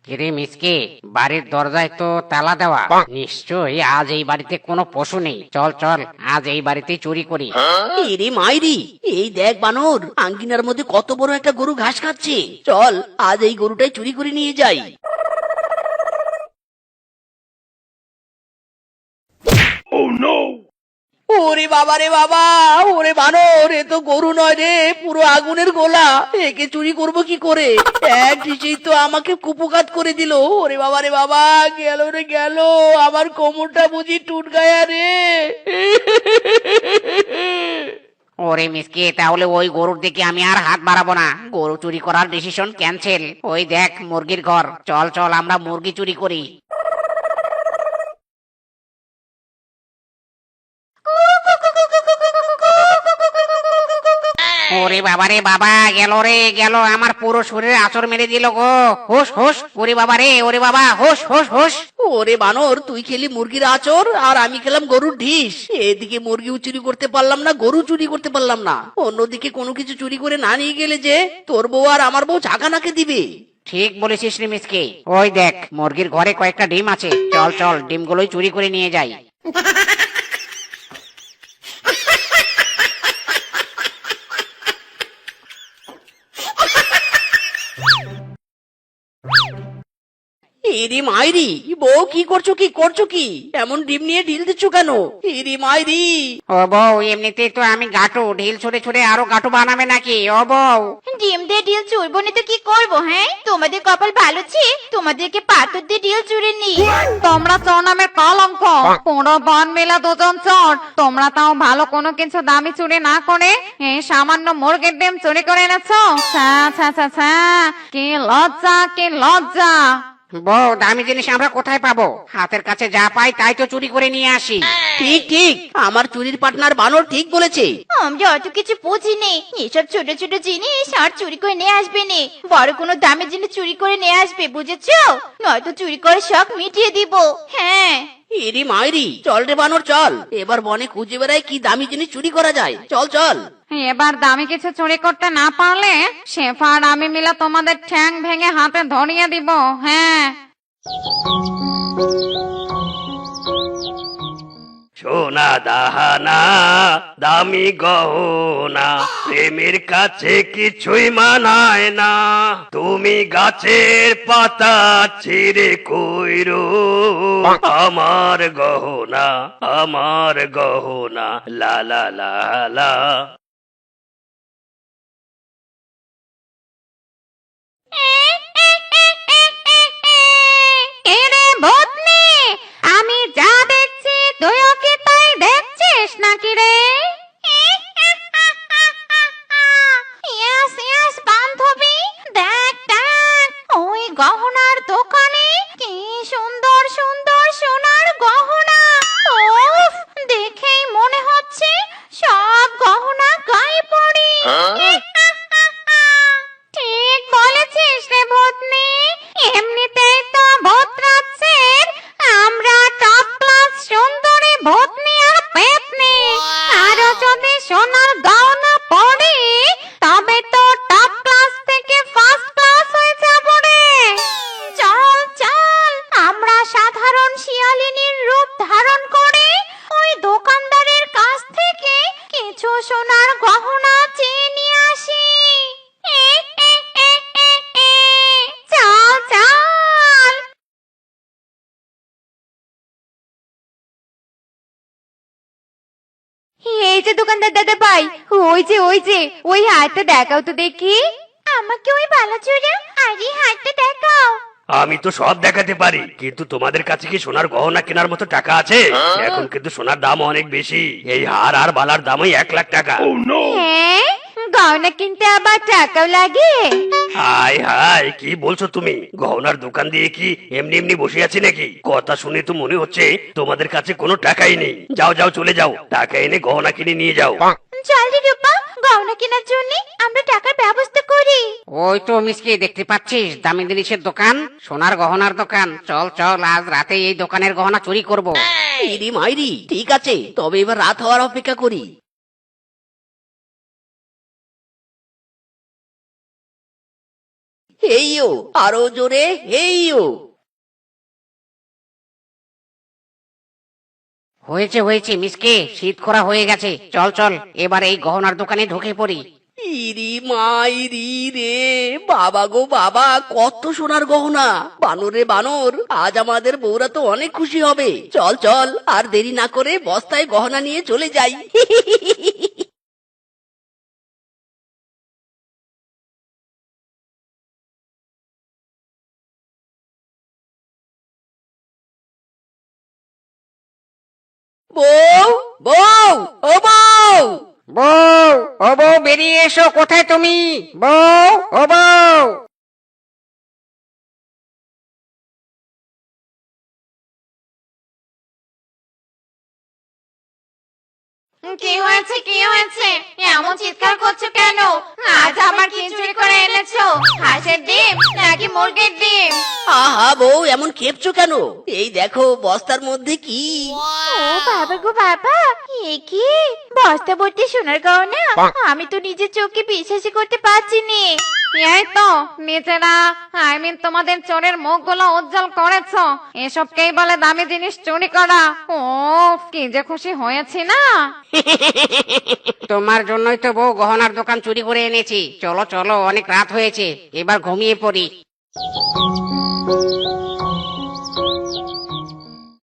কিরে মিসকে, বাড়ির দরজায় তো তালা দেওয়া, নিশ্চয়ই আজ এই বাড়িতে কোনো পশু নেই। চল চল, আজ এই বাড়িতে চুরি করি। এরে মাইরি, এই দেখ বানর, আঙ্গিনার মধ্যে কত বড় একটা গরু ঘাস খাচ্ছে। চল আজ এই গরুটাই চুরি করে নিয়ে যাই। ওরে বাবা রে বাবা, ওরে বানর, এ তো গরু নয় রে, পুরো আগুনের গোলা। একে চুরি করব কি করে? এক ঢিসেই তো আমাকে কুপকাত করে দিল। ওরে বাবা রে বাবা, গেল রে গেল, আমার কোমরটা বুঝি টুট গায়া রে। ওরে মিসকে, তাহলে ওই গরুর দিকে আমি আর হাত বাড়াবো না। গরু চুরি করার ডিসিশন ক্যান্সেল। ওই দেখ মুরগির ঘর, চল চল আমরা মুরগি চুরি করি। ওরে বাবা রে বাবা, গেল রে গেল, আমার পুরো শরীরে আঁচড় মেরে দিল গো। হোস হোস, ওরে বাবা রে, ওরে বাবা, হোস হোস হোস। ওরে বানর, তুই খেলি মুরগির আচর আর আমি খেলাম গরুর ঢিস। এদিকে মুরগিও চুরি করতে পারলাম না, গরু চুরি করতে পারলাম না। অন্যদিকে কোনো কিছু চুরি করে না নিয়ে গেলে যে তোর বউ আর আমার বউ ঝাঁকা নাকে দিবে। ঠিক বলেছিস রে মিসকে। ওই দেখ মুরগির ঘরে কয়েকটা ডিম আছে, চল চল ডিমগুলোই চুরি করে নিয়ে যাই। এরে মাইরি, বউ কি করছো, কি করছো কি? এমন ডিম নিয়ে ঢিল দিচ্ছ কেন? এরে মাইরি। ও বউ, এমনিতেই তো আমি গাটু, ঢিল ছুড়ে ছুড়ে আরো গাটু বানাবে নাকি? ও বউ, ডিম দিয়ে ডিল চুরবো না তো কি করবো? হ্যাঁ, তোমাদের কপাল ভালো ছে, তোমাদেরকে পাথর দিয়ে ডিল চুরে নি। তোমরা চোর নামের কলঙ্ক, পুরো বন মেলা দুজন চোর। তোমরা তাও ভালো কোনো কিছু দামি চুরি না করে এই সামান্য মুরগির ডিম চুরি করে এনেছো। ছা ছা ছা ছা, কি লজ্জা, কি লজ্জা। বউ দামি জিনিস আমরা কোথায় পাবো? হাতের কাছে যা পাই তাই তো চুরি করে নিয়ে আসি। ঠিক ঠিক, আমার চুরির পার্টনার বানর ঠিক বলেছে। আমরা অত কিছু বুঝি নে, এসব ছোট ছোট জিনিস আর চুরি করে নিয়ে আসবে নে। বড় কোনো দামি জিনিস চুরি করে নিয়ে আসবে, বুঝেছো? নয়তো চুরি করে শখ মিটিয়ে দিব। হ্যাঁ, এরে মাইরি, চল রে বানর চল, এবার বনে খুঁজে বেড়াই কি দামি জিনিস চুরি করা যায়। চল চল। এবার দামি কিছু চুরি করতে না পারলে শেফা আর আমি মিলে তোমাদের ঠ্যাং ভেঙে হাতে ধরিয়ে দিব। হ্যাঁ, সোনা দাহানা, দামি গহনা, প্রেমের কাছে কিছুই মানায় না। তুমি গাছের পাতা ছিঁড়ে কইরো আমার গহনা, আমার গহনা, লা লা লা লা। এরে ভূতনি, আমি যা দেখছি তুইও কি তাই দেখছিস নাকি রে? ইয়াস ইয়াস বান্ধবী, দেখ দেখ, ওই গহনার দোকানে কি সুন্দর সুন্দর সোনার গহনা। উফ, দেখেই মনে হচ্ছে সব গহনা গায়ে পড়ি। ঠিক বলেছিস রে ভূতনি, এমনিতেই তো ভূত রাজ্যের আমরা টপ ক্লাস সুন্দরী ভূতনি আর পেতনি। আরো যদি সোনার গহনা পড়ি তবে তো টপ ক্লাস থেকে ফার্স্ট ক্লাস হয়ে যাব রে। চল চল, আমরা সাধারণ শিয়ালিনীর রূপ ধারণ করে ওই দোকানদারের কাছ থেকে কিছু সোনার গহনা চেয়ে নিয়ে আসি। চল চল। এই যে দোকানদার দাদা ভাই, ওই যে ওই হাতটা দেখাও তো দেখি। আমাকে ওই ভালো চুড়ো আর এই হাতটা দেখাও। আমি তো সব দেখাতে পারি, কিন্তু তোমাদের কাছে কি সোনার গহনা কেনার মতো টাকা আছে? এখন কিন্তু সোনার দাম অনেক বেশি। এই হার আর বালার দামই 1,00,000 টাকা। হ্যাঁ, গহনা কিনতে আবার টাকাও লাগে? হাই হাই, কি বলছো তুমি? গহনার দোকান দিয়ে কি এমনি এমনি বসে আছি নাকি? কথা শুনে তো মনে হচ্ছে তোমাদের কাছে কোনো টাকাই নেই। যাও যাও, চলে যাও, টাকা এনে গহনা কিনে নিয়ে যাও। চল রে রূপা, গহনা কেনার জন্য আমরা টাকার ব্যবস্থা করি। ওই তো মিসকে, দেখতে পাচ্ছিস দামি জিনিসের দোকান, সোনার গহনার দোকান। চল চল, আজ রাতে এই দোকানের গহনা চুরি করব। এরে মাইরি, ঠিক আছে, তবে এবার রাত হওয়ার অপেক্ষা করি। হেইও, আরো জোরে হেইও। হয়েছে হয়েছে মিসকে, শীত খোরা হয়ে গেছে। চল চল, এবার এই গহনার দোকানে ঢুকে পড়ি। ইরি মা ইরি রে, বাবা গো বাবা, কত সোনার গহনা! বানর রে বানর, আজ আমাদের বউরা তো অনেক খুশি হবে। চল চল, আর দেরি না করে বস্তায় গহনা নিয়ে চলে যাই। বউ, বউ, ও বউ! বউ, ও বউ, বেরিয়ে এসো। কোথায় তুমি? বউ, ও বউ! কি হয়েছে কি হয়েছে, এমন চিৎকার করছো কেন? আজ আমার কি চুরি করে এনেছো? হাঁসের ডিম নাকি মুরগির ডিম? আহা বউ, এমন খেপছো কেন? এই দেখো বস্তার মধ্যে কি। ও বাবা গো বাবা, এ কি বস্তা ভর্তি সোনার গহনা! আমি তো নিজের চোখে বিশ্বাসই করতে পারছি নে। এই তো নিজেরা, তোমাদের চোরের মুখগুলো উজ্জ্বল করেছো। এসবকেই বলে দামি জিনিস চুরি করা। ও কি যে খুশি হয়েছি না। তোমার জন্যই তো বউ গহনার দোকান চুরি করে এনেছি। চলো চলো, অনেক রাত হয়েছে, এবার ঘুমিয়ে পড়ি।